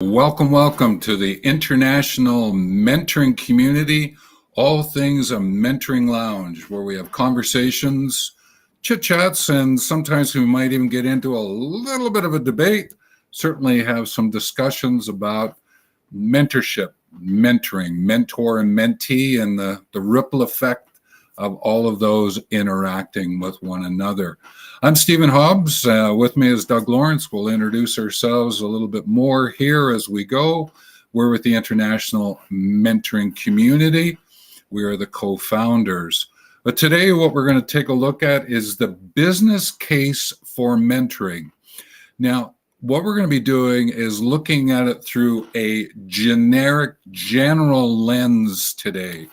Welcome to the international mentoring community, all things a mentoring lounge, where we have conversations, chit chats, and sometimes we might even get into a little bit of a debate. Certainly have some discussions about mentorship, mentoring, mentor and mentee, and the ripple effect of all of those interacting with one another. I'm Stephen Hobbs. With me is Doug Lawrence. We'll introduce ourselves a little bit more here as we go. We're with the International Mentoring Community. We are the co-founders. But today what we're going to take a look at is the business case for mentoring. Now, what we're going to be doing is looking at it through a general lens today.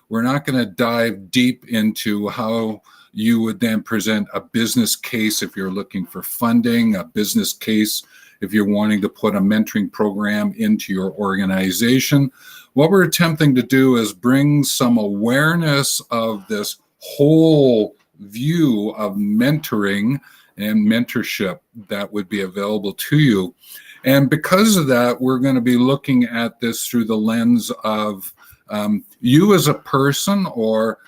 We're not going to dive deep into how you would then present a business case if you're looking for funding, a business case if you're wanting to put a mentoring program into your organization. What we're attempting to do is bring some awareness of this whole view of mentoring and mentorship that would be available to you. And because of that, we're going to be looking at this through the lens of you as a person, or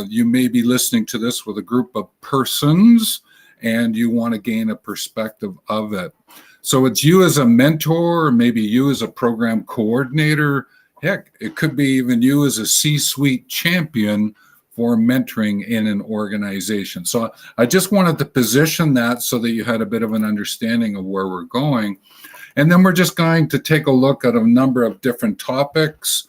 you may be listening to this with a group of persons and you want to gain a perspective of it. So it's you as a mentor, or maybe you as a program coordinator. Heck, it could be even you as a C-suite champion for mentoring in an organization. So I just wanted to position that so that you had a bit of an understanding of where we're going. And then we're just going to take a look at a number of different topics.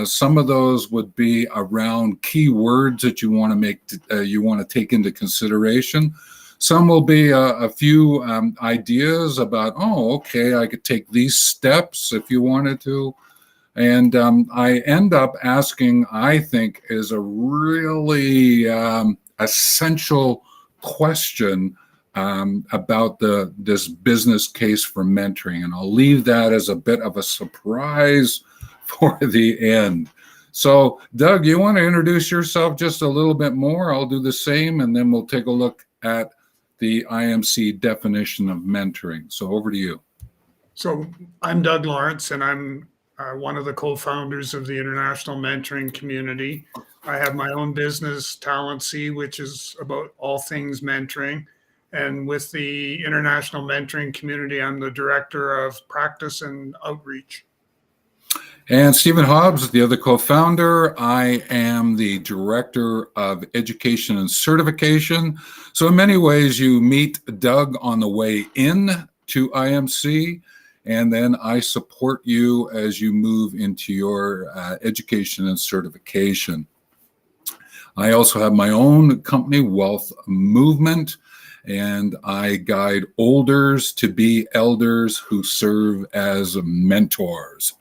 Some of those would be around keywords that you want to take into consideration. Some will be a few ideas about, okay, I could take these steps if you wanted to. And I end up asking, I think, is a really essential question about this business case for mentoring. And I'll leave that as a bit of a surprise for the end. So, Doug, you want to introduce yourself just a little bit more? I'll do the same, and then we'll take a look at the IMC definition of mentoring. So over to you. So I'm Doug Lawrence, and I'm one of the co-founders of the International Mentoring Community. I have my own business, Talency, which is about all things mentoring. And with the International Mentoring Community, I'm the Director of Practice and Outreach. And Stephen Hobbs, the other co-founder. I am the Director of Education and Certification. So in many ways, you meet Doug on the way in to IMC, and then I support you as you move into your education and certification. I also have my own company, Wealth Movement, and I guide olders to be elders who serve as mentors.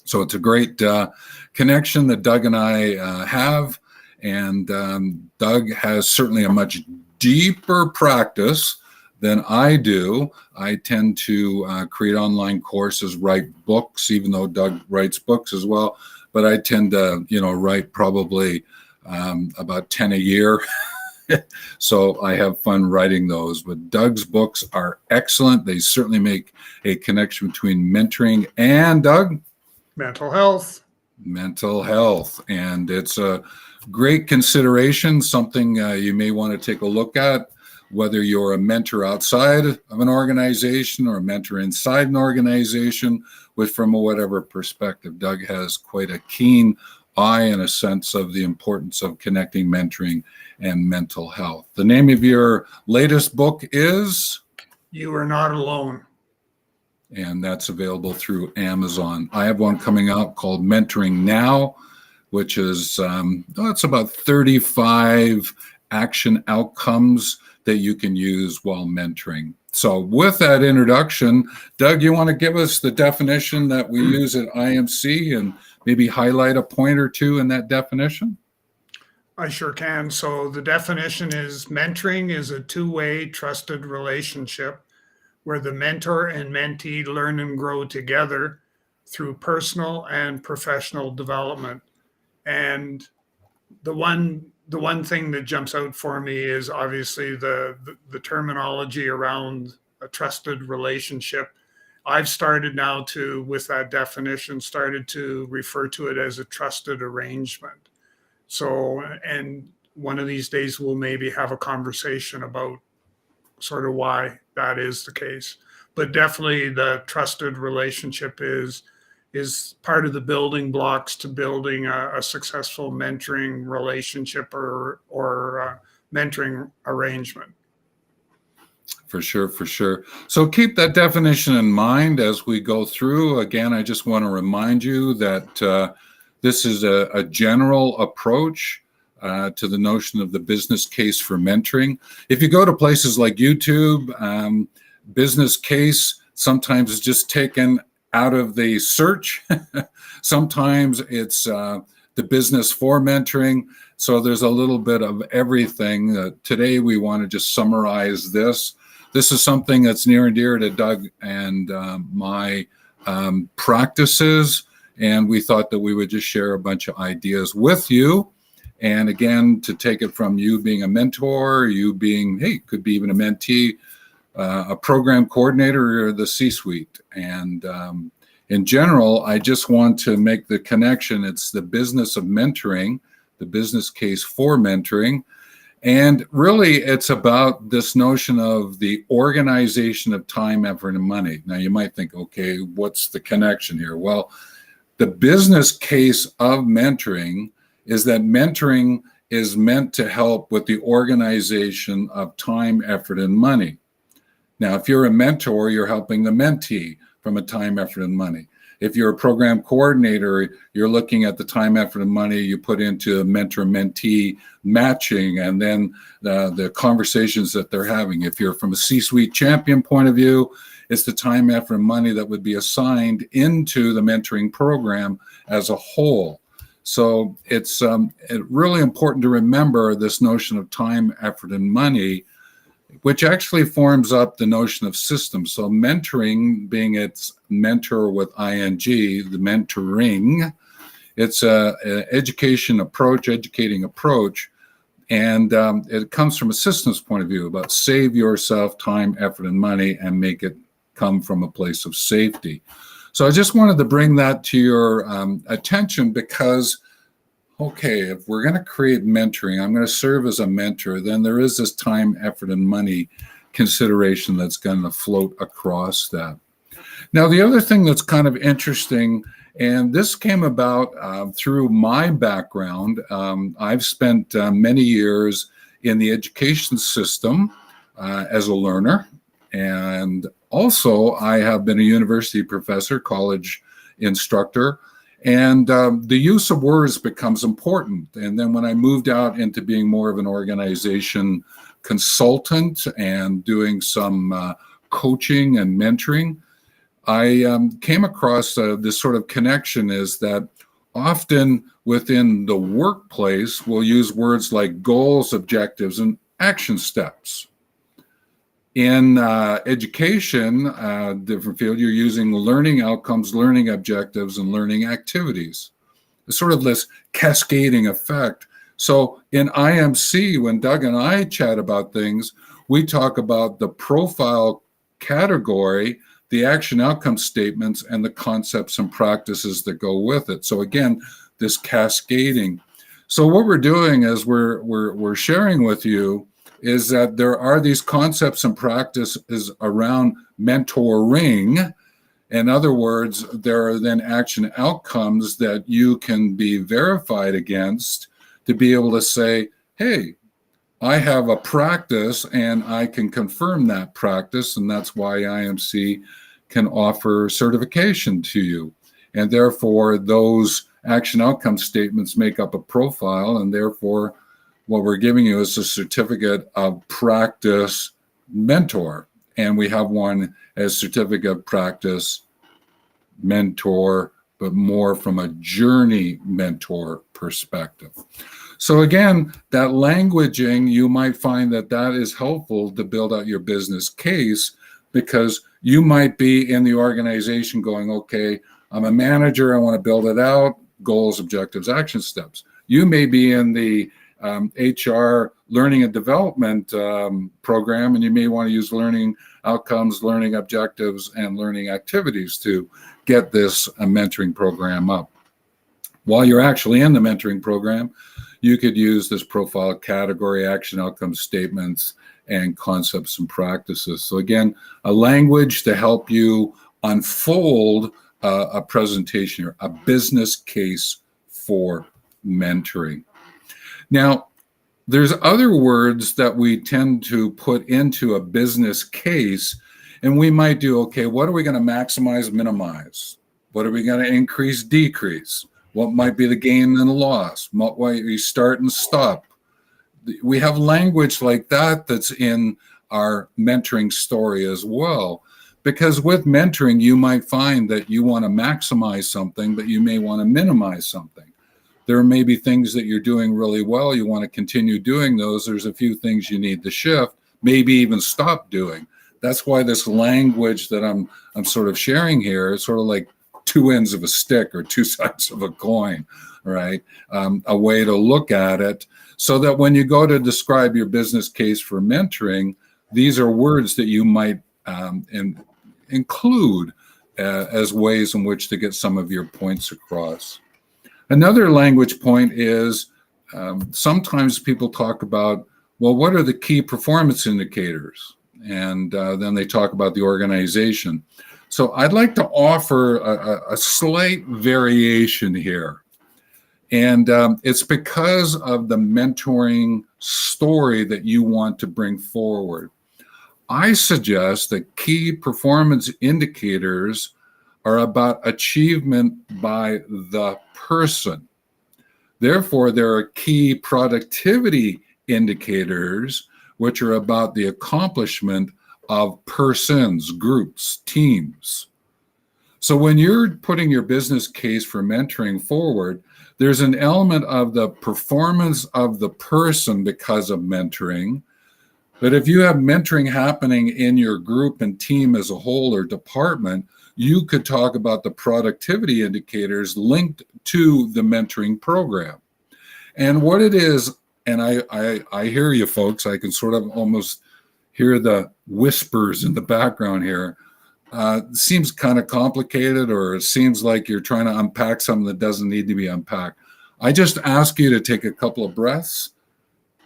So it's a great connection that Doug and I have, and Doug has certainly a much deeper practice than I do. I tend to create online courses, write books, even though Doug writes books as well, but I tend to, write probably about 10 a year. So I have fun writing those, but Doug's books are excellent. They certainly make a connection between mentoring and, Doug, mental health. And it's a great consideration, something you may want to take a look at, whether you're a mentor outside of an organization or a mentor inside an organization, from whatever perspective. Doug has quite a keen eye and a sense of the importance of connecting mentoring and mental health. The name of your latest book is? You Are Not Alone. And that's available through Amazon. I have one coming out called Mentoring Now, which is it's about 35 action outcomes that you can use while mentoring. So with that introduction, Doug, you want to give us the definition that we use at IMC and maybe highlight a point or two in that definition? I sure can. So the definition is mentoring is a two-way trusted relationship where the mentor and mentee learn and grow together through personal and professional development. And the one thing that jumps out for me is obviously the terminology around a trusted relationship. I've started now to, with that definition, started to refer to it as a trusted arrangement. So, and one of these days we'll maybe have a conversation about sort of why that is the case. But definitely the trusted relationship is part of the building blocks to building a successful mentoring relationship or mentoring arrangement. For sure, for sure. So keep that definition in mind as we go through. Again, I just want to remind you that this is a general approach to the notion of the business case for mentoring. If you go to places like YouTube, business case sometimes is just taken out of the search. Sometimes it's the business for mentoring. So there's a little bit of everything. Today we want to just summarize this. This is something that's near and dear to Doug and my practices, and we thought that we would just share a bunch of ideas with you. And again, to take it from you being a mentor, you being, hey, could be even a mentee, a program coordinator, or the C-suite. And in general, I just want to make the connection. It's the business of mentoring, the business case for mentoring. And really, it's about this notion of the organization of time, effort, and money. Now, you might think, okay, what's the connection here? Well, the business case of mentoring is that mentoring is meant to help with the organization of time, effort, and money. Now, if you're a mentor, you're helping the mentee from a time, effort, and money. If you're a program coordinator, you're looking at the time, effort, and money you put into mentor-mentee matching and then the conversations that they're having. If you're from a C-suite champion point of view, it's the time, effort, and money that would be assigned into the mentoring program as a whole. So it's really important to remember this notion of time, effort, and money, which actually forms up the notion of systems. So mentoring, being its mentor with ing, the mentoring, it's an educating approach, and it comes from a systems point of view about save yourself time, effort, and money, and make it come from a place of safety. So I just wanted to bring that to your attention because, okay, if we're going to create mentoring, I'm going to serve as a mentor, then there is this time, effort, and money consideration that's going to float across that. Now, the other thing that's kind of interesting, and this came about through my background, I've spent many years in the education system as a learner, and also I have been a university professor, college instructor, and the use of words becomes important. And then when I moved out into being more of an organization consultant and doing some coaching and mentoring, I came across this sort of connection is that often within the workplace, we'll use words like goals, objectives, and action steps. In education, different field, you're using learning outcomes, learning objectives, and learning activities. It's sort of this cascading effect. So in IMC, when Doug and I chat about things, we talk about the profile category, the action outcome statements, and the concepts and practices that go with it. So again, this cascading. So what we're doing is we're sharing with you is that there are these concepts and practices around mentoring. In other words, there are then action outcomes that you can be verified against to be able to say, hey, I have a practice and I can confirm that practice, and that's why IMC can offer certification to you. And therefore, those action outcome statements make up a profile, and therefore, what we're giving you is a certificate of practice mentor. And we have one as certificate of practice mentor, but more from a journey mentor perspective. So again, that languaging, you might find that that is helpful to build out your business case, because you might be in the organization going, okay, I'm a manager, I want to build it out, goals, objectives, action steps. You may be in the HR learning and development program, and you may want to use learning outcomes, learning objectives, and learning activities to get this mentoring program up. While you're actually in the mentoring program, you could use this profile category, action outcome statements, and concepts and practices. So again, a language to help you unfold a presentation or a business case for mentoring. Now, there's other words that we tend to put into a business case, and we might do, okay, what are we going to maximize, minimize? What are we going to increase, decrease? What might be the gain and loss? What might we start and stop? We have language like that that's in our mentoring story as well. Because with mentoring, you might find that you want to maximize something, but you may want to minimize something. There may be things that you're doing really well. You want to continue doing those. There's a few things you need to shift, maybe even stop doing. That's why this language that I'm sort of sharing here is sort of like two ends of a stick or two sides of a coin, right? A way to look at it so that when you go to describe your business case for mentoring, these are words that you might include as ways in which to get some of your points across. Another language point is sometimes people talk about, well, what are the key performance indicators? And then they talk about the organization. So I'd like to offer a slight variation here. And it's because of the mentoring story that you want to bring forward. I suggest that key performance indicators are about achievement by the person. Therefore, there are key productivity indicators, which are about the accomplishment of persons, groups, teams. So when you're putting your business case for mentoring forward, there's an element of the performance of the person because of mentoring. But if you have mentoring happening in your group and team as a whole or department, you could talk about the productivity indicators linked to the mentoring program. And what it is, and I hear you folks, I can sort of almost hear the whispers in the background here. Seems kind of complicated, or it seems like you're trying to unpack something that doesn't need to be unpacked. I just ask you to take a couple of breaths,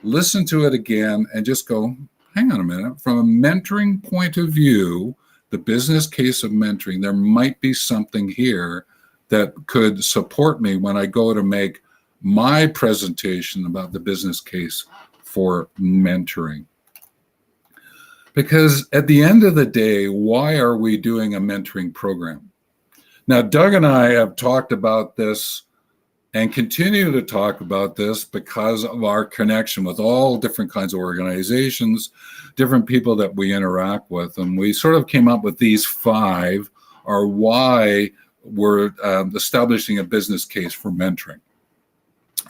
listen to it again, and just go, hang on a minute. From a mentoring point of view, the business case of mentoring, there might be something here that could support me when I go to make my presentation about the business case for mentoring. Because at the end of the day, why are we doing a mentoring program? Now, Doug and I have talked about this and continue to talk about this because of our connection with all different kinds of organizations, different people that we interact with. And we sort of came up with these five are why we're establishing a business case for mentoring.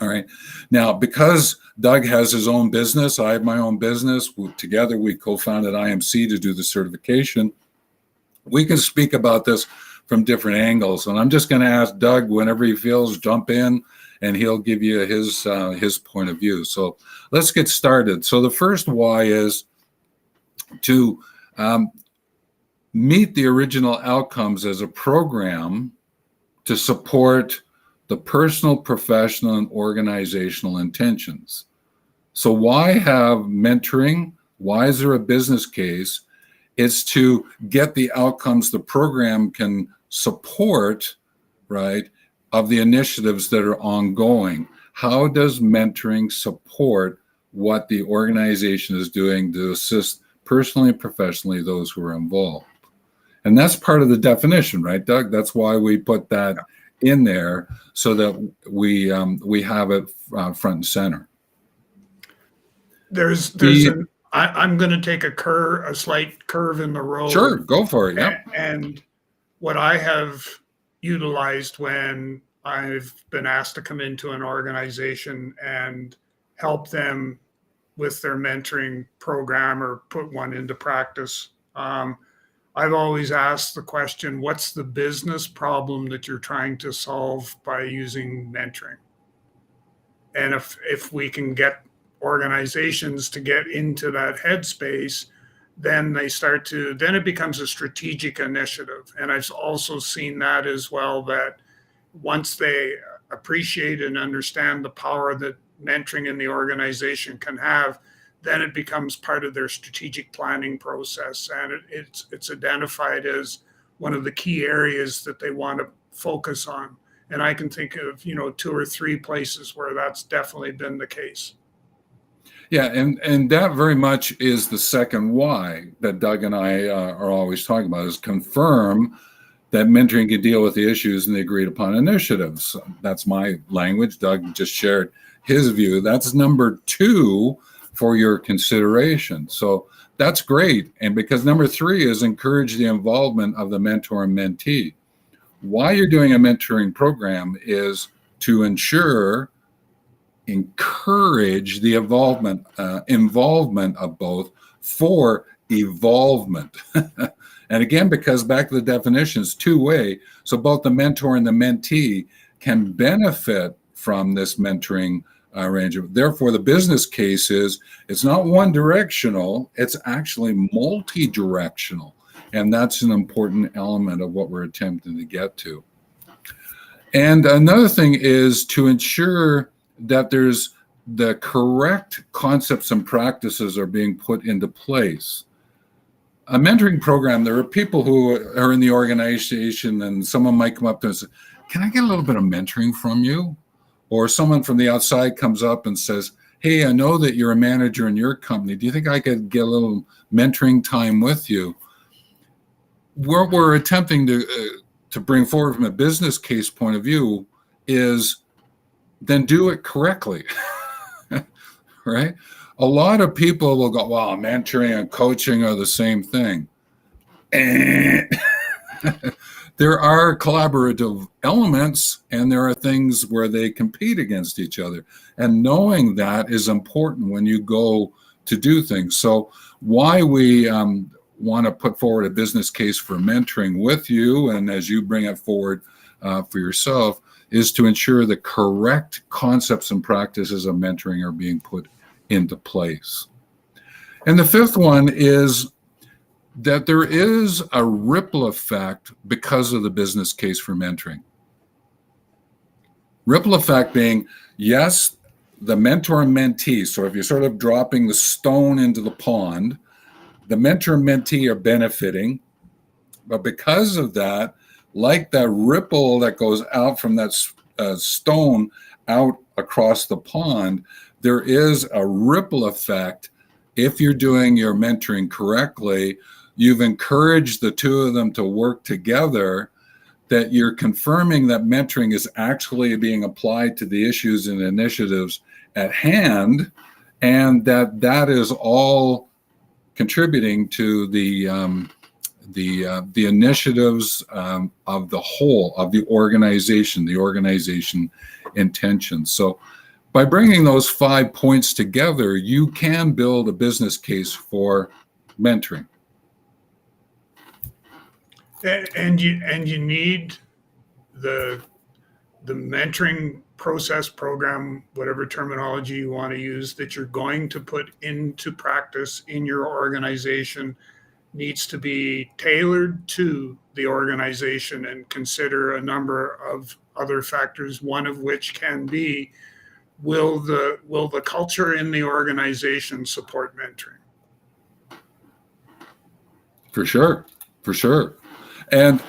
All right. Now, because Doug has his own business, I have my own business. Together, we co-founded IMC to do the certification. We can speak about this from different angles. And I'm just going to ask Doug, whenever he feels, jump in, and he'll give you his point of view. So let's get started. So the first why is to meet the original outcomes as a program to support the personal, professional, and organizational intentions. So why have mentoring? Why is there a business case? It's to get the outcomes the program can support, right, of the initiatives that are ongoing. How does mentoring support what the organization is doing to assist personally and professionally those who are involved? And that's part of the definition, right, Doug? That's why we put that in there so that we have it front and center. I'm going to take a slight curve in the road. Sure, go for it. Yeah. And what I have utilized when I've been asked to come into an organization and help them with their mentoring program or put one into practice, I've always asked the question, what's the business problem that you're trying to solve by using mentoring? And if we can get organizations to get into that headspace, then then it becomes a strategic initiative. And I've also seen that as well, that once they appreciate and understand the power that mentoring in the organization can have, then it becomes part of their strategic planning process. And it's identified as one of the key areas that they want to focus on. And I can think of, 2 or 3 places where that's definitely been the case. Yeah, and that very much is the second why that Doug and I are always talking about, is confirm that mentoring can deal with the issues and the agreed upon initiatives. That's my language. Doug just shared his view. That's number 2 for your consideration. So that's great. And because number 3 is encourage the involvement of the mentor and mentee. Why you're doing a mentoring program is to encourage the involvement of both for evolvement. And again, because back to the definitions, 2-way, so both the mentor and the mentee can benefit from this mentoring arrangement. Therefore, the business case is, it's not one directional, it's actually multi-directional. And that's an important element of what we're attempting to get to. And another thing is to ensure that there's the correct concepts and practices are being put into place. A mentoring program, there are people who are in the organization and someone might come up to us and say, can I get a little bit of mentoring from you? Or someone from the outside comes up and says, hey, I know that you're a manager in your company. Do you think I could get a little mentoring time with you? What we're attempting to bring forward from a business case point of view is then do it correctly, right? A lot of people will go, well, mentoring and coaching are the same thing. There are collaborative elements and there are things where they compete against each other. And knowing that is important when you go to do things. So why we want to put forward a business case for mentoring with you, and as you bring it forward for yourself, is to ensure the correct concepts and practices of mentoring are being put into place. And the 5th one is that there is a ripple effect because of the business case for mentoring. Ripple effect being, yes, the mentor and mentee. So if you're sort of dropping the stone into the pond, the mentor and mentee are benefiting. But because of that, like that ripple that goes out from that stone out across the pond, there is a ripple effect. If you're doing your mentoring correctly, you've encouraged the 2 of them to work together, that you're confirming that mentoring is actually being applied to the issues and initiatives at hand, and that is all contributing to the initiatives of the whole of the organization intention. So by bringing those 5 points together, you can build a business case for mentoring. And you need the mentoring process, program, whatever terminology you want to use, that you're going to put into practice in your organization, needs to be tailored to the organization and consider a number of other factors, one of which can be, will the culture in the organization support mentoring? For sure. And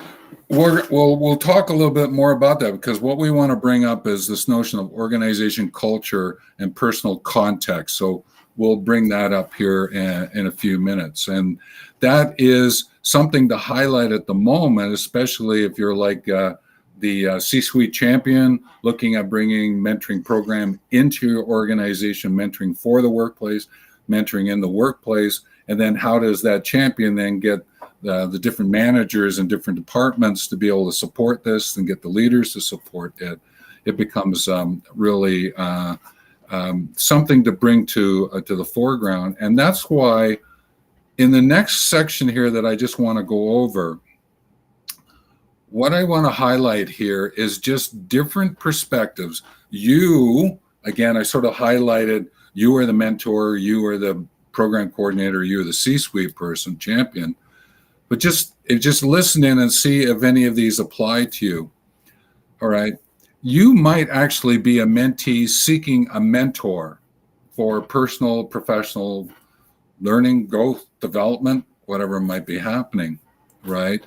we'll talk a little bit more about that, because what we want to bring up is this notion of organization culture and personal context. So we'll bring that up here in a few minutes. And that is something to highlight at the moment, especially if you're like the C-suite champion looking at bringing mentoring program into your organization, mentoring for the workplace, mentoring in the workplace. And then how does that champion then get the different managers and different departments to be able to support this and get the leaders to support it? It becomes really something to bring to the foreground. And that's why in the next section here that I just want to go over, what I want to highlight here is just different perspectives. You, again, I sort of highlighted you are the mentor, you are the program coordinator, you are the C-suite person, champion. But just listen in and see if any of these apply to you. All right. You might actually be a mentee seeking a mentor for personal, professional learning, growth, development, whatever might be happening, right?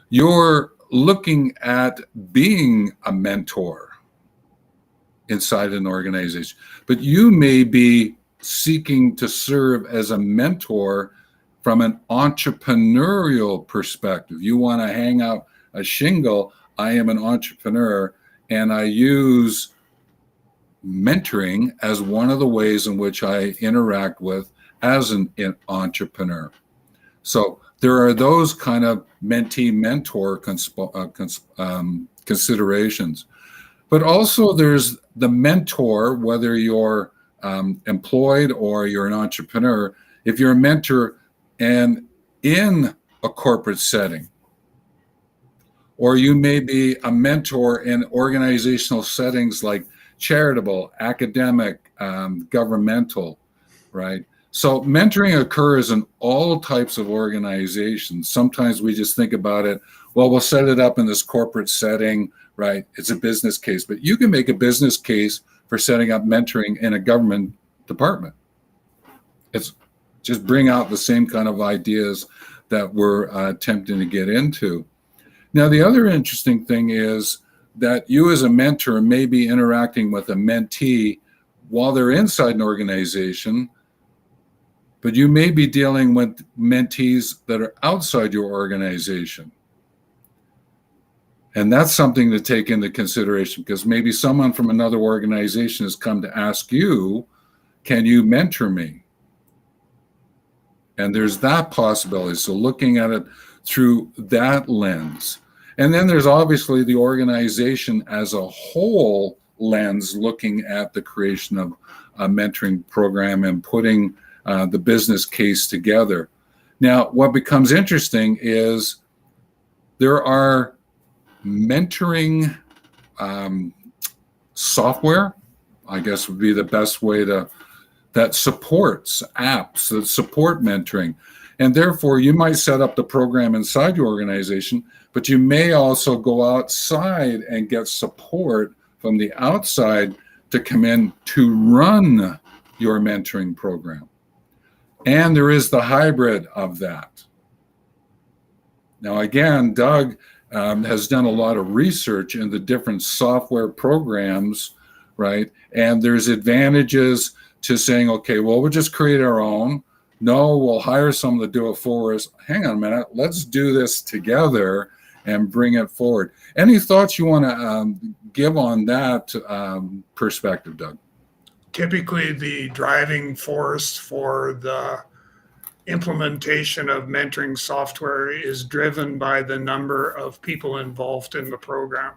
You're looking at being a mentor inside an organization, but you may be seeking to serve as a mentor from an entrepreneurial perspective. You want to hang out a shingle, I am an entrepreneur, and I use mentoring as one of the ways in which I interact with as an entrepreneur. So there are those kind of mentee-mentor considerations. But also there's the mentor, whether you're employed or you're an entrepreneur. If you're a mentor and in a corporate setting, or you may be a mentor in organizational settings like charitable, academic, governmental, right? So mentoring occurs in all types of organizations. Sometimes we just think about it, well, we'll set it up in this corporate setting, right? It's a business case, but you can make a business case for setting up mentoring in a government department. It's just bring out the same kind of ideas that we're attempting to get into. Now, the other interesting thing is that you as a mentor may be interacting with a mentee while they're inside an organization, but you may be dealing with mentees that are outside your organization. And that's something to take into consideration, because maybe someone from another organization has come to ask you, can you mentor me? And there's that possibility. So looking at it through that lens. And then there's obviously the organization as a whole lens, looking at the creation of a mentoring program and putting the business case together. Now, what becomes interesting is there are mentoring software, I guess would be the best way to, that supports apps that support mentoring. And therefore, you might set up the program inside your organization, but you may also go outside and get support from the outside to come in to run your mentoring program. And there is the hybrid of that. Now, again, Doug has done a lot of research in the different software programs, right? And there's advantages to saying, okay, well, we'll just create our own. No, we'll hire someone to do it for us. Hang on a minute, let's do this together and bring it forward. Any thoughts you want to give on that perspective, Doug? Typically, the driving force for the implementation of mentoring software is driven by the number of people involved in the program.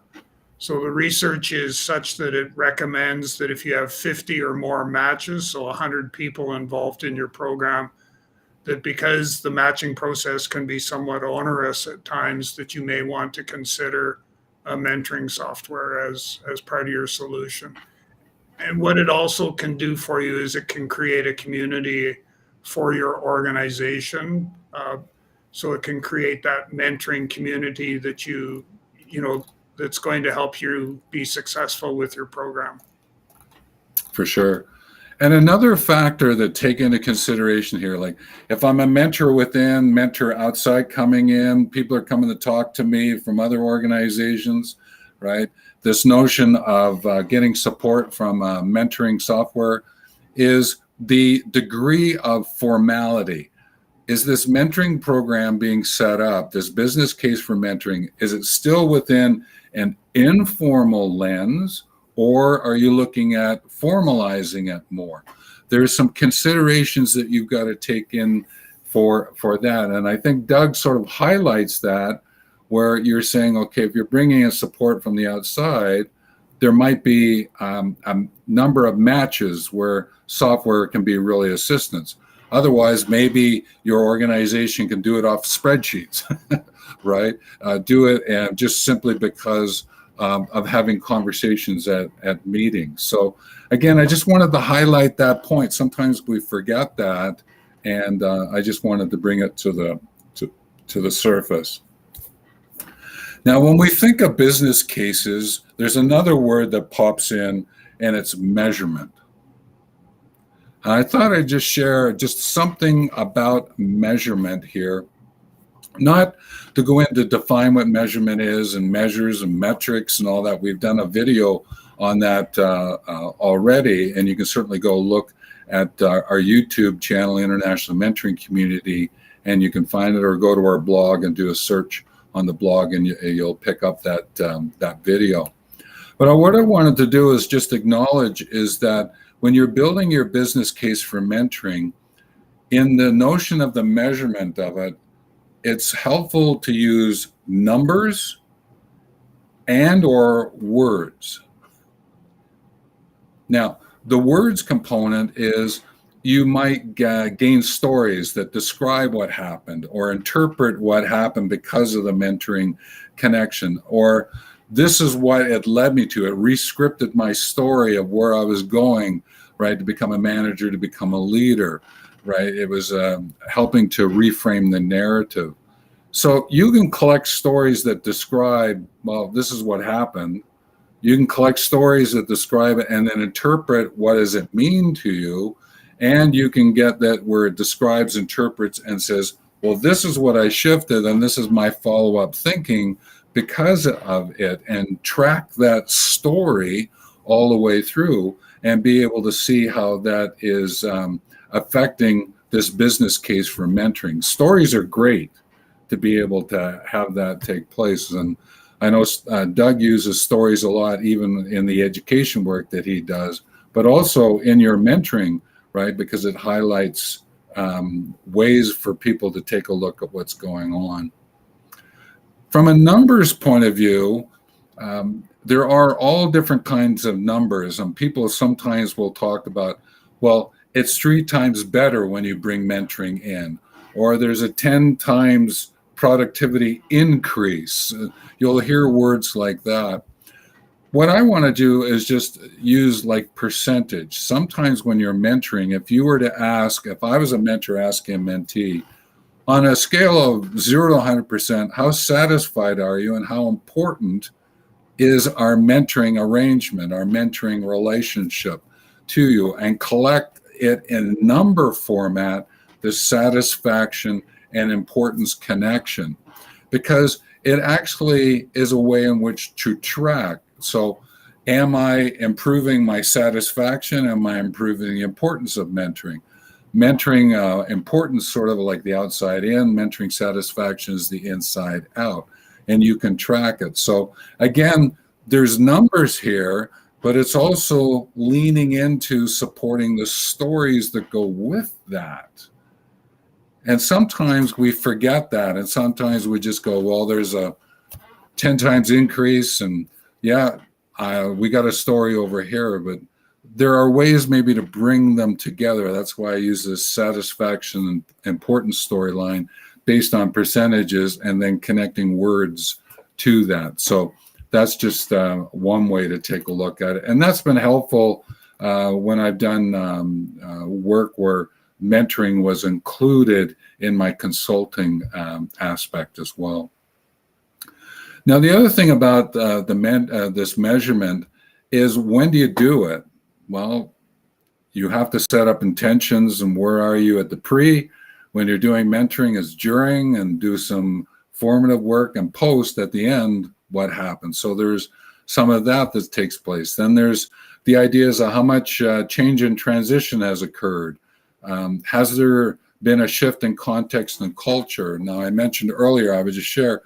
So the research is such that it recommends that if you have 50 or more matches, so 100 people involved in your program, that because the matching process can be somewhat onerous at times, that you may want to consider a mentoring software as part of your solution. And what it also can do for you is it can create a community for your organization. So it can create that mentoring community that that's going to help you be successful with your program. For sure. And another factor that take into consideration here, like if I'm a mentor within, mentor outside coming in, people are coming to talk to me from other organizations, right? This notion of getting support from mentoring software is the degree of formality. Is this mentoring program being set up, this business case for mentoring, is it still within an informal lens, or are you looking at formalizing it more? There's some considerations that you've got to take in for that. And I think Doug sort of highlights that, where you're saying, okay, if you're bringing in support from the outside, there might be a number of matches where software can be really assistance. Otherwise, maybe your organization can do it off spreadsheets, right? Do it and just simply because of having conversations at meetings. So again, I just wanted to highlight that point. Sometimes we forget that, and I just wanted to bring it to the surface. Now, when we think of business cases, there's another word that pops in, and it's measurement. I thought I'd just share just something about measurement here. Not to go into define what measurement is and measures and metrics and all that. We've done a video on that already, and you can certainly go look at our YouTube channel, International Mentoring Community, and you can find it, or go to our blog and do a search on the blog, and you'll pick up that video. But what I wanted to do is just acknowledge is that when you're building your business case for mentoring, in the notion of the measurement of it, it's helpful to use numbers and or words. Now, the words component is you might gain stories that describe what happened or interpret what happened because of the mentoring connection, or this is what it led me to. It re-scripted my story of where I was going, right, to become a manager, to become a leader, right? It was helping to reframe the narrative. So you can collect stories that describe, well, this is what happened. You can collect stories that describe it and then interpret what does it mean to you. And you can get that where it describes, interprets, and says, well, this is what I shifted, and this is my follow-up thinking because of it, and track that story all the way through and be able to see how that is affecting this business case for mentoring. Stories are great to be able to have that take place. And I know Doug uses stories a lot, even in the education work that he does, but also in your mentoring, right? Because it highlights ways for people to take a look at what's going on. From a numbers point of view, there are all different kinds of numbers, and people sometimes will talk about, well, it's 3 times better when you bring mentoring in, or there's a 10 times productivity increase. You'll hear words like that. What I want to do is just use like percentage. Sometimes when you're mentoring, if you were to ask, if I was a mentor asking a mentee, on a scale of 0 to 100%, how satisfied are you and how important is our mentoring arrangement, our mentoring relationship to you, and collect it in number format, the satisfaction and importance connection, because it actually is a way in which to track. So am I improving my satisfaction? Am I improving the importance of mentoring? Mentoring importance sort of like the outside in, mentoring satisfaction is the inside out, and you can track it. So again, there's numbers here, but it's also leaning into supporting the stories that go with that. And sometimes we forget that, and sometimes we just go, well, there's a 10 times increase, and yeah, we got a story over here, but there are ways maybe to bring them together. That's why I use this satisfaction and importance storyline based on percentages and then connecting words to that. So that's just one way to take a look at it. And that's been helpful when I've done work where mentoring was included in my consulting aspect as well. Now, the other thing about this measurement is, when do you do it? Well, you have to set up intentions, and where are you at the pre? When you're doing mentoring is during, and do some formative work, and post at the end, what happens. So there's some of that takes place. Then there's the ideas of how much change and transition has occurred. Has there been a shift in context and culture? Now, I mentioned earlier, I would just share,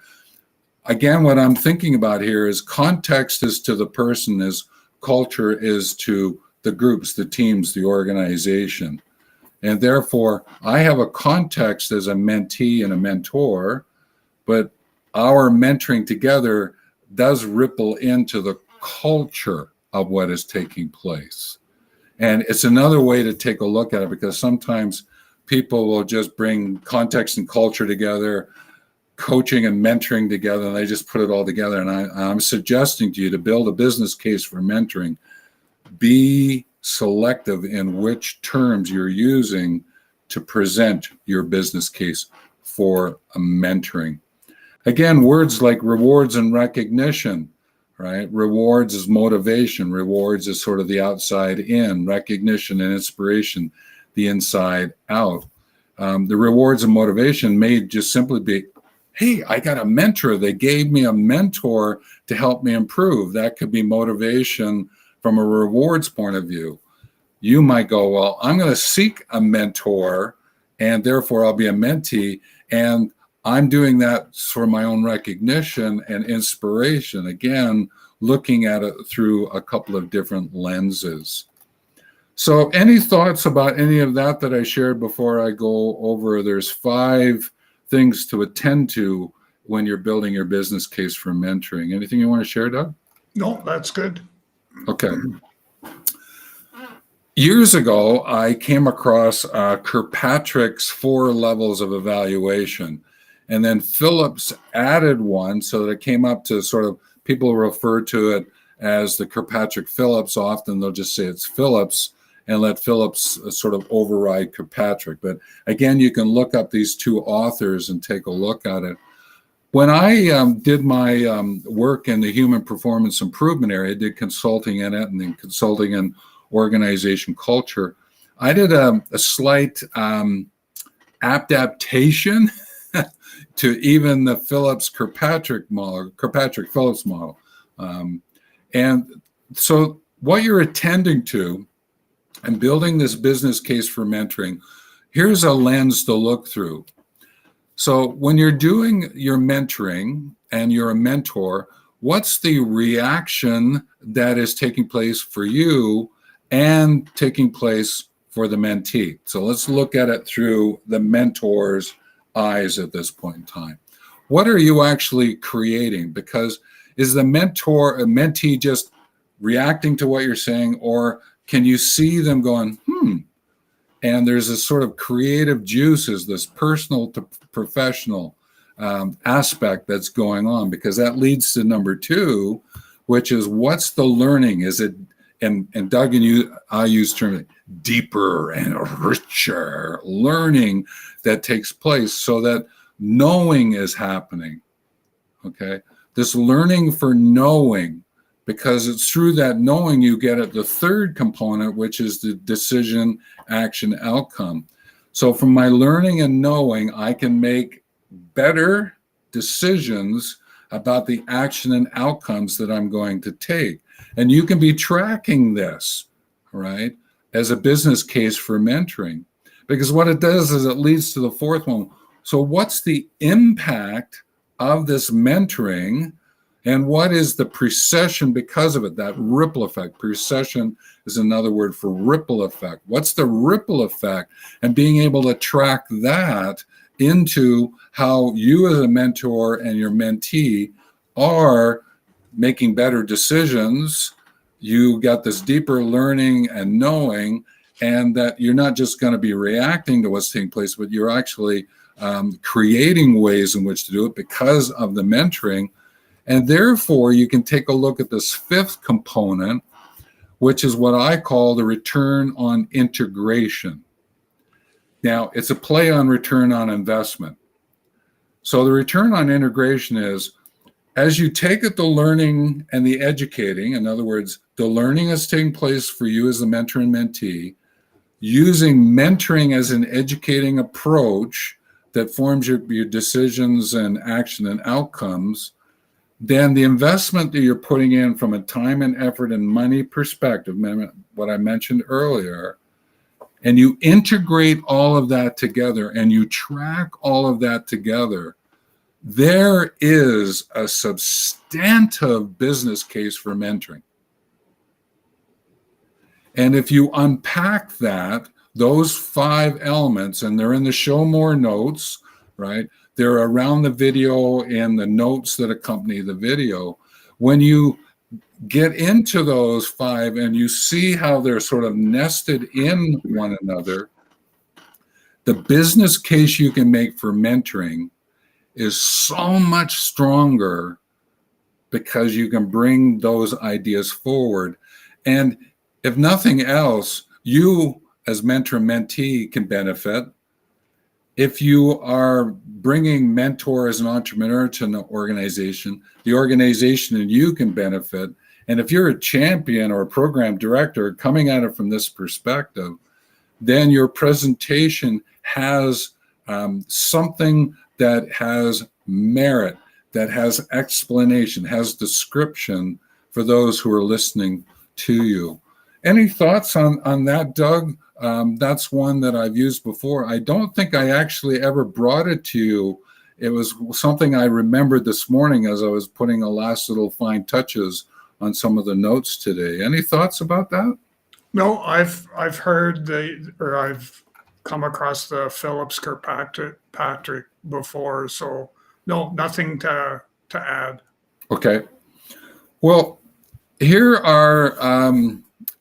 again, what I'm thinking about here is context is to the person, as culture is to the groups, the teams, the organization. And therefore, I have a context as a mentee and a mentor, but our mentoring together does ripple into the culture of what is taking place. And it's another way to take a look at it, because sometimes people will just bring context and culture together, coaching and mentoring together, and they just put it all together. And I'm suggesting to you to build a business case for mentoring. Be selective in which terms you're using to present your business case for a mentoring. Again, words like rewards and recognition, right? Rewards is motivation. Rewards is sort of the outside in. Recognition and inspiration, the inside out. The rewards and motivation may just simply be, hey, I got a mentor. They gave me a mentor to help me improve. That could be motivation from a rewards point of view. You might go, well, I'm going to seek a mentor, and therefore I'll be a mentee, and I'm doing that for my own recognition and inspiration. Again, looking at it through a couple of different lenses. So any thoughts about any of that I shared before I go over? There's 5 things to attend to when you're building your business case for mentoring. Anything you want to share, Doug? No, that's good. Okay. Years ago, I came across Kirkpatrick's 4 levels of evaluation. And then Phillips added one so that it came up to sort of, people refer to it as the Kirkpatrick-Phillips. Often they'll just say it's Phillips and let Phillips sort of override Kirkpatrick. But again, you can look up these 2 authors and take a look at it. When I did my work in the human performance improvement area, I did consulting in it and then consulting in organization culture. I did a slight adaptation to even the Phillips-Kirkpatrick model, Kirkpatrick-Phillips model. And so what you're attending to and building this business case for mentoring, here's a lens to look through. So when you're doing your mentoring and you're a mentor, what's the reaction that is taking place for you and taking place for the mentee? So let's look at it through the mentor's eyes at this point in time. What are you actually creating? Because is the mentee just reacting to what you're saying, or can you see them going, and there's this sort of creative juices, this personal to professional aspect that's going on? Because that leads to number 2, which is, what's the learning? Is it, and Doug and you, I use term deeper and richer learning that takes place so that knowing is happening, okay? This learning for knowing, because it's through that knowing you get at the 3rd component, which is the decision, action, outcome. So from my learning and knowing, I can make better decisions about the action and outcomes that I'm going to take. And you can be tracking this, right, as a business case for mentoring. Because what it does is it leads to the 4th one. So what's the impact of this mentoring, and what is the precession because of it, that ripple effect? Precession is another word for ripple effect. What's the ripple effect? And being able to track that into how you as a mentor and your mentee are making better decisions. You got this deeper learning and knowing, and that you're not just going to be reacting to what's taking place, but you're actually creating ways in which to do it because of the mentoring. And therefore, you can take a look at this 5th component, which is what I call the return on integration. Now, it's a play on return on investment. So the return on integration is, as you take it, the learning and the educating, in other words, the learning is taking place for you as the mentor and mentee, using mentoring as an educating approach that forms your decisions and action and outcomes, then the investment that you're putting in from a time and effort and money perspective, what I mentioned earlier, and you integrate all of that together and you track all of that together, there is a substantive business case for mentoring. And if you unpack that, those 5 elements, and they're in the show more notes, right? They're around the video and the notes that accompany the video. When you get into those 5 and you see how they're sort of nested in one another, the business case you can make for mentoring is so much stronger because you can bring those ideas forward. And if nothing else, you as mentor-mentee can benefit. If you are bringing mentor as an entrepreneur to an organization, the organization and you can benefit. And if you're a champion or a program director coming at it from this perspective, then your presentation has something that has merit, that has explanation, has description for those who are listening to you. Any thoughts on that, Doug? That's one that I've used before. I don't think I actually ever brought it to you. It was something I remembered this morning as I was putting the last little fine touches on some of the notes today. Any thoughts about that? No, I've heard I've come across the Phillips Kirkpatrick before, so no, nothing to add. Okay. Well, here are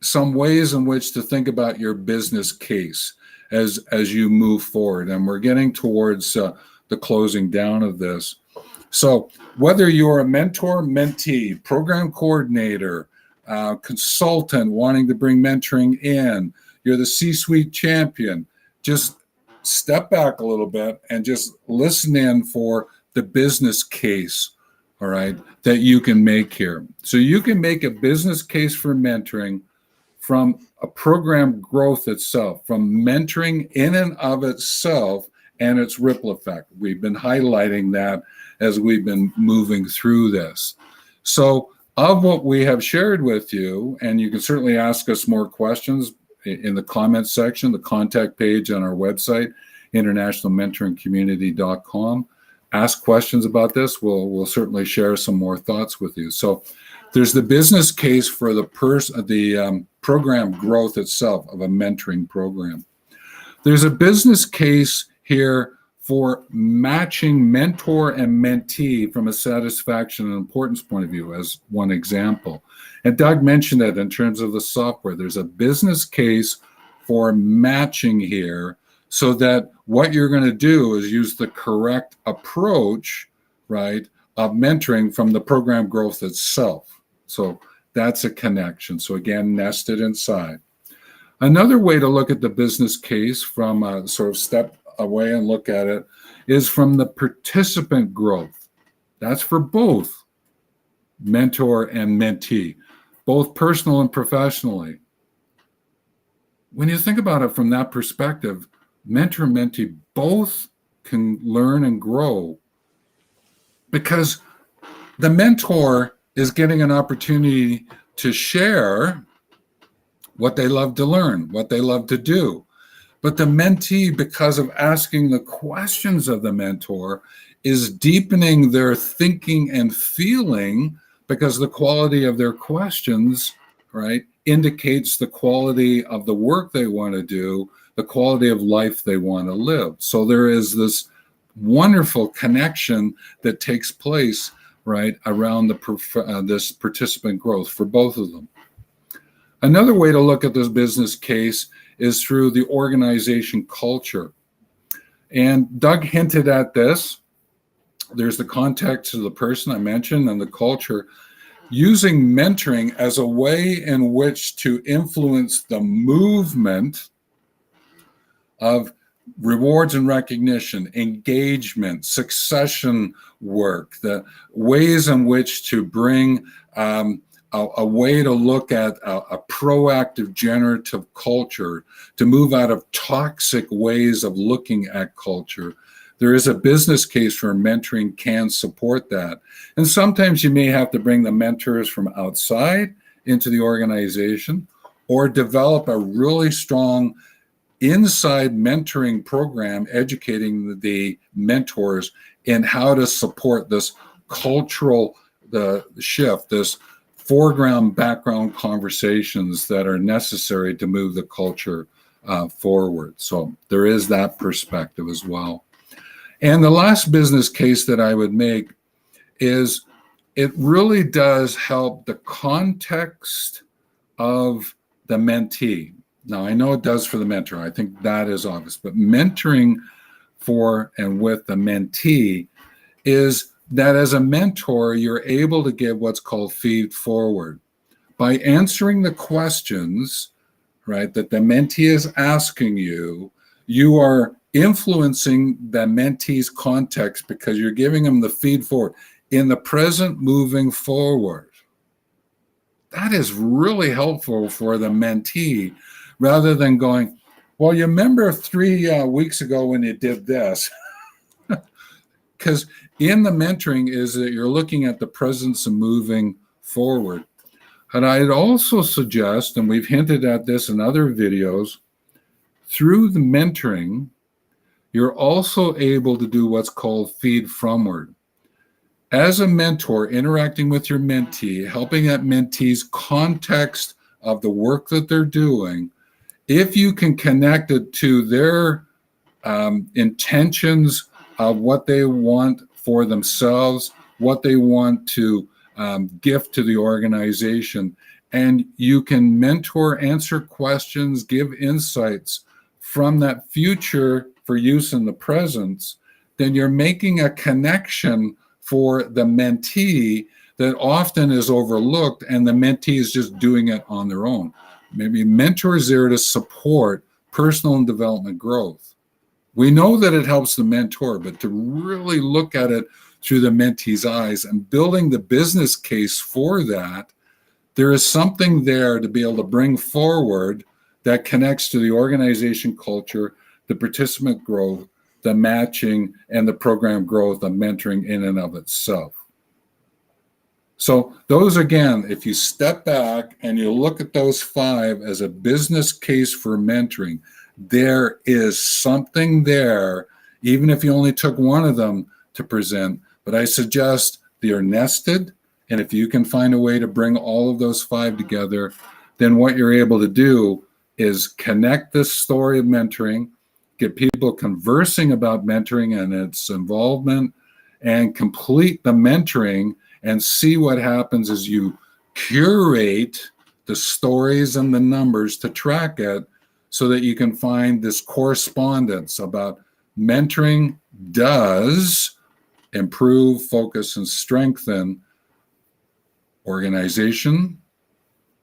some ways in which to think about your business case as you move forward, and we're getting towards the closing down of this. So whether you're a mentor, mentee, program coordinator, consultant wanting to bring mentoring in, you're the C-suite champion, just step back a little bit and just listen in for the business case, all right, that you can make here. So you can make a business case for mentoring from a program growth itself, from mentoring in and of itself and its ripple effect. We've been highlighting that as we've been moving through this. So of what we have shared with you, and you can certainly ask us more questions in the comments section, the contact page on our website, internationalmentoringcommunity.com. Ask questions about this. We'll certainly share some more thoughts with you. So there's the business case for the program growth itself of a mentoring program. There's a business case here for matching mentor and mentee from a satisfaction and importance point of view, as one example. And Doug mentioned that in terms of the software, there's a business case for matching here, so that what you're going to do is use the correct approach, right, of mentoring from the program growth itself. So that's a connection. So again, nested inside. Another way to look at the business case from a sort of step away and look at it is from the participant growth. That's for both mentor and mentee, both personal and professionally. When you think about it from that perspective, mentor and mentee both can learn and grow, because the mentor is getting an opportunity to share what they love to learn, what they love to do. But the mentee, because of asking the questions of the mentor, is deepening their thinking and feeling, because the quality of their questions, right, indicates the quality of the work they want to do, the quality of life they want to live. So there is this wonderful connection that takes place, right, around this participant growth for both of them. Another way to look at this business case is through the organization culture. And Doug hinted at this. There's the context of the person I mentioned and the culture. Using mentoring as a way in which to influence the movement of rewards and recognition, engagement, succession work, the ways in which to bring a way to look at a proactive, generative culture, to move out of toxic ways of looking at culture. There is a business case for mentoring can support that. And sometimes you may have to bring the mentors from outside into the organization, or develop a really strong inside mentoring program, educating the mentors in how to support this cultural shift, this foreground, background conversations that are necessary to move the culture forward. So there is that perspective as well. And the last business case that I would make is it really does help the context of the mentee. Now, I know it does for the mentor. I think that is obvious. But mentoring for and with the mentee is that as a mentor, you're able to give what's called feed forward. By answering the questions, right, that the mentee is asking you, you are influencing the mentee's context because you're giving them the feed forward in the present moving forward. That is really helpful for the mentee rather than going, well, you remember 3 weeks ago when you did this? Because in the mentoring is that you're looking at the presence and moving forward. And I'd also suggest, and we've hinted at this in other videos, through the mentoring, you're also able to do what's called feed fromward. As a mentor, interacting with your mentee, helping that mentee's context of the work that they're doing, if you can connect it to their intentions of what they want for themselves, what they want to gift to the organization, and you can mentor, answer questions, give insights from that future for use in the present, then you're making a connection for the mentee that often is overlooked, and the mentee is just doing it on their own. Maybe mentors there to support personal and development growth. We know that it helps the mentor, but to really look at it through the mentee's eyes and building the business case for that, there is something there to be able to bring forward that connects to the organization culture, the participant growth, the matching, and the program growth of mentoring in and of itself. So those, again, if you step back and you look at those 5 as a business case for mentoring, there is something there, even if you only took one of them to present. But I suggest they are nested, and if you can find a way to bring all of those 5 together, then what you're able to do is connect this story of mentoring, get people conversing about mentoring and its involvement, and complete the mentoring and see what happens as you curate the stories and the numbers to track it so that you can find this correspondence about mentoring does improve, focus, and strengthen organization,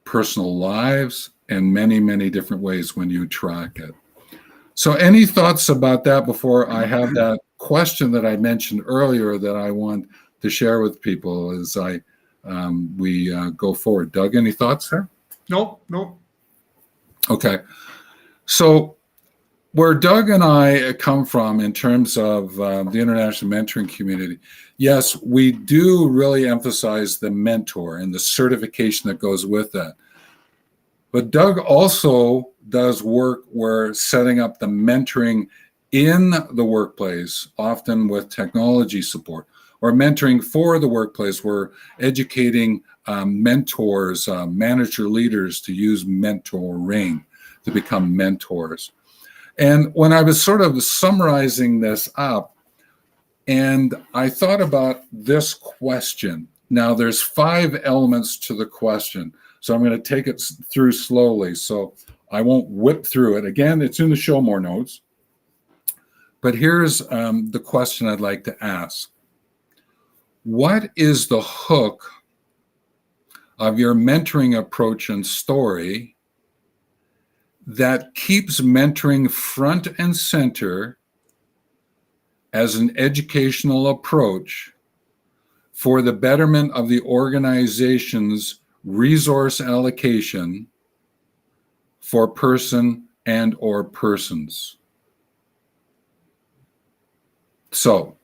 personal lives, and many, many different ways when you track it. So any thoughts about that before I have that question that I mentioned earlier that I want to share with people as we go forward? Doug, any thoughts there? Nope. Okay. So where Doug and I come from in terms of the international mentoring community, yes, we do really emphasize the mentor and the certification that goes with that. But Doug also does work where setting up the mentoring in the workplace, often with technology support, or mentoring for the workplace. We're educating mentors, manager leaders to use mentoring to become mentors. And when I was sort of summarizing this up, and I thought about this question. Now, there's 5 elements to the question, so I'm going to take it through slowly, so I won't whip through it. Again, it's in the show more notes. But here's the question I'd like to ask. What is the hook of your mentoring approach and story that keeps mentoring front and center as an educational approach for the betterment of the organization's resource allocation for person and or persons? So,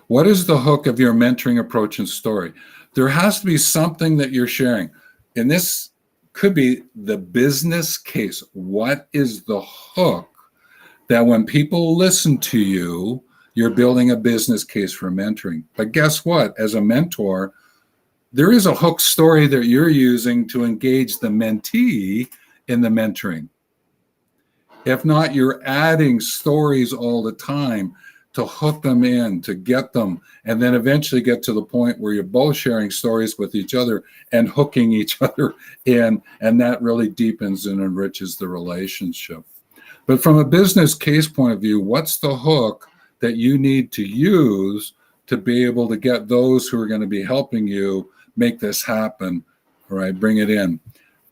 what is the hook of your mentoring approach and story? There has to be something that you're sharing. And this could be the business case. What is the hook that when people listen to you, you're building a business case for mentoring? But guess what? As a mentor, there is a hook story that you're using to engage the mentee in the mentoring. If not, you're adding stories all the time to hook them in, to get them, and then eventually get to the point where you're both sharing stories with each other and hooking each other in, and that really deepens and enriches the relationship. But from a business case point of view, what's the hook that you need to use to be able to get those who are going to be helping you make this happen, all right, bring it in.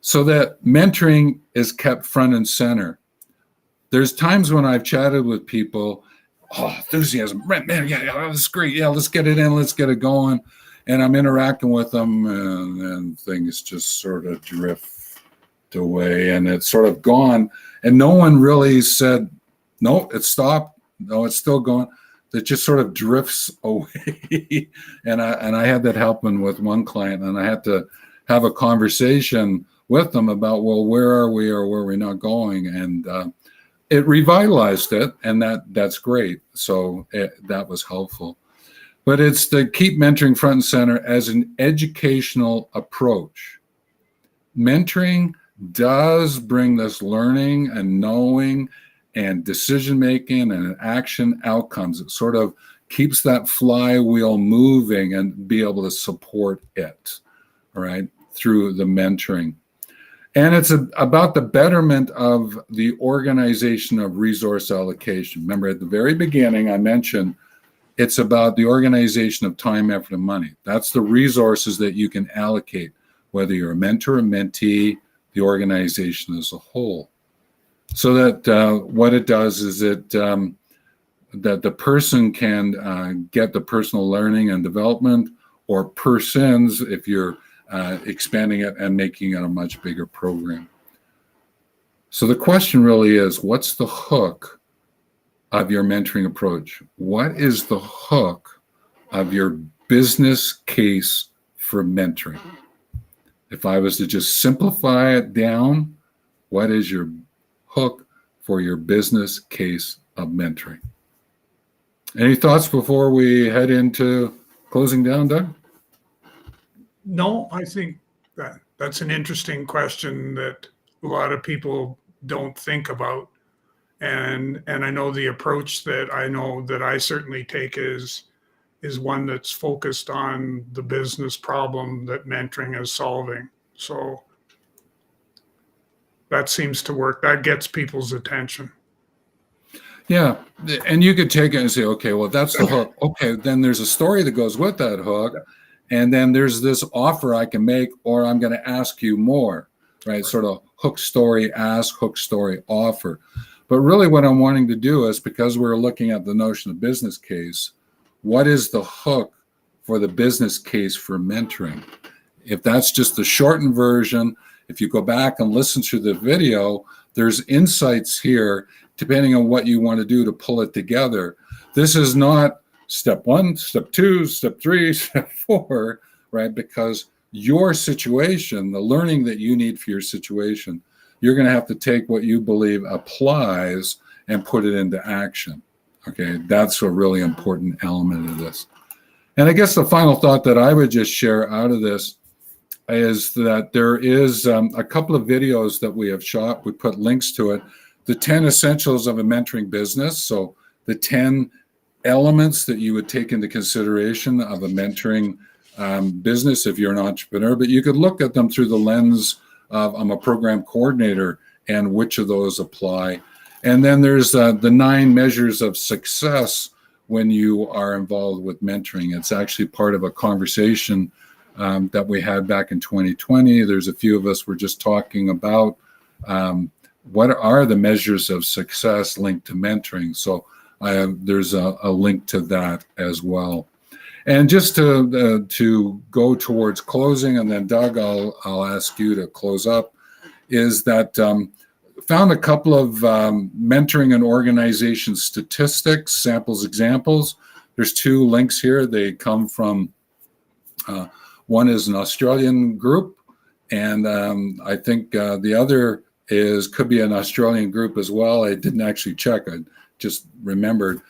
So that mentoring is kept front and center. There's times when I've chatted with people, oh, enthusiasm, man, yeah, that's great. Yeah, let's get it in, let's get it going. And I'm interacting with them, and things just sort of drift away, and it's sort of gone. And no one really said, no, it stopped. No, it's still going. It just sort of drifts away. and I had that happen with one client, and I had to have a conversation with them about, well, where are we or where are we not going? And it revitalized it, and that's great. So that was helpful. But it's to keep mentoring front and center as an educational approach. Mentoring does bring this learning and knowing and decision making and action outcomes. It sort of keeps that flywheel moving and be able to support it, all right, through the mentoring. And it's about the betterment of the organization of resource allocation. Remember, at the very beginning, I mentioned it's about the organization of time, effort, and money. That's the resources that you can allocate, whether you're a mentor, a mentee, the organization as a whole. So that what it does is that the person can get the personal learning and development, or persons if you're expanding it and making it a much bigger program. So the question really is, what's the hook of your mentoring approach? What is the hook of your business case for mentoring? If I was to just simplify it down, what is your hook for your business case of mentoring? Any thoughts before we head into closing down, Doug? No, I think that's an interesting question that a lot of people don't think about. And I know the approach that I certainly take is one that's focused on the business problem that mentoring is solving. So that seems to work. That gets people's attention. Yeah, and you could take it and say, okay, well, that's the hook. Okay, then there's a story that goes with that hook, and then there's this offer I can make, or I'm going to ask you more, right? Sort of hook, story, ask, hook, story, offer. But really what I'm wanting to do is, because we're looking at the notion of business case, what is the hook for the business case for mentoring? If that's just the shortened version, if you go back and listen to the video, there's insights here depending on what you want to do to pull it together. This is not step 1, step 2, step 3, step 4, right? Because your situation, the learning that you need for your situation, you're going to have to take what you believe applies and put it into action. Okay, that's a really important element of this. And I guess the final thought that I would just share out of this is that there is a couple of videos that we have shot. We put links to it. The 10 essentials of a mentoring business. So the 10 elements that you would take into consideration of a mentoring business if you're an entrepreneur. But you could look at them through the lens of I'm a program coordinator and which of those apply. And then there's the 9 measures of success when you are involved with mentoring. It's actually part of a conversation that we had back in 2020. There's a few of us were just talking about what are the measures of success linked to mentoring. So there's a link to that as well. And just to go towards closing, and then Doug, I'll ask you to close up, is that found a couple of mentoring and organization statistics, samples, examples. There's 2 links here. They come from, one is an Australian group, and I think the other could be an Australian group as well. I didn't actually check. I just remembered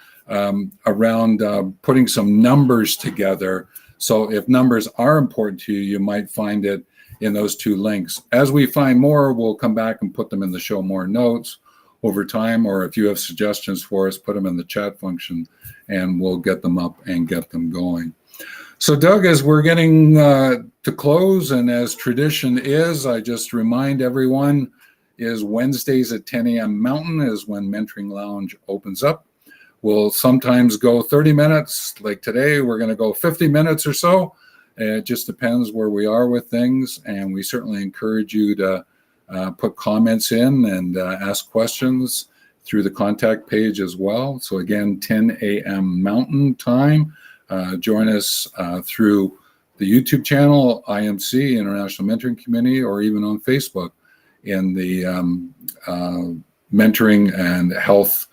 around putting some numbers together. So if numbers are important to you, you might find it in those 2 links. As we find more, we'll come back and put them in the show more notes over time, or if you have suggestions for us, put them in the chat function and we'll get them up and get them going. So Doug, as we're getting to close, and as tradition is, I just remind everyone, is Wednesdays at 10 a.m. Mountain is when Mentoring Lounge opens up. We'll sometimes go 30 minutes. Like today, we're going to go 50 minutes or so. It just depends where we are with things. And we certainly encourage you to put comments in and ask questions through the contact page as well. So again, 10 a.m. Mountain Time. Join us through the YouTube channel, IMC, International Mentoring Committee, or even on Facebook in the mentoring and health,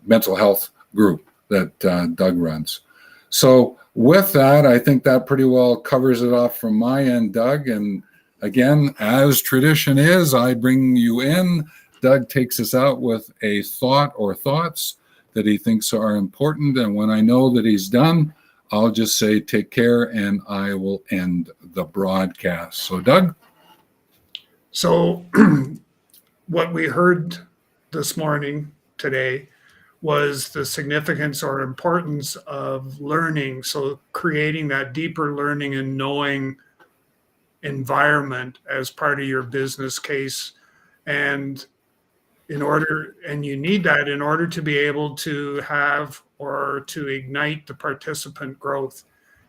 mental health group that Doug runs. So with that, I think that pretty well covers it off from my end, Doug. And again, as tradition is, I bring you in. Doug takes us out with a thought or thoughts that he thinks are important. And when I know that he's done, I'll just say take care and I will end the broadcast. So Doug? So what we heard this morning today was the significance or importance of learning. So creating that deeper learning and knowing environment as part of your business case. And you need that in order to be able to have or to ignite the participant growth.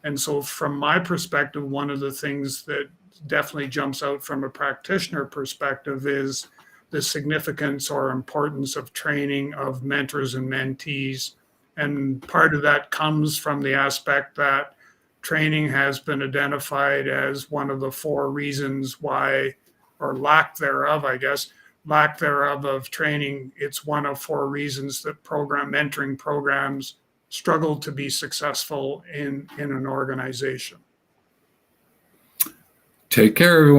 And so from my perspective, one of the things that definitely jumps out from a practitioner perspective is the significance or importance of training of mentors and mentees. And part of that comes from the aspect that training has been identified as one of the 4 reasons why, or lack thereof, I guess, lack thereof of training. It's one of 4 reasons that mentoring programs struggle to be successful in an organization. Take care, everyone.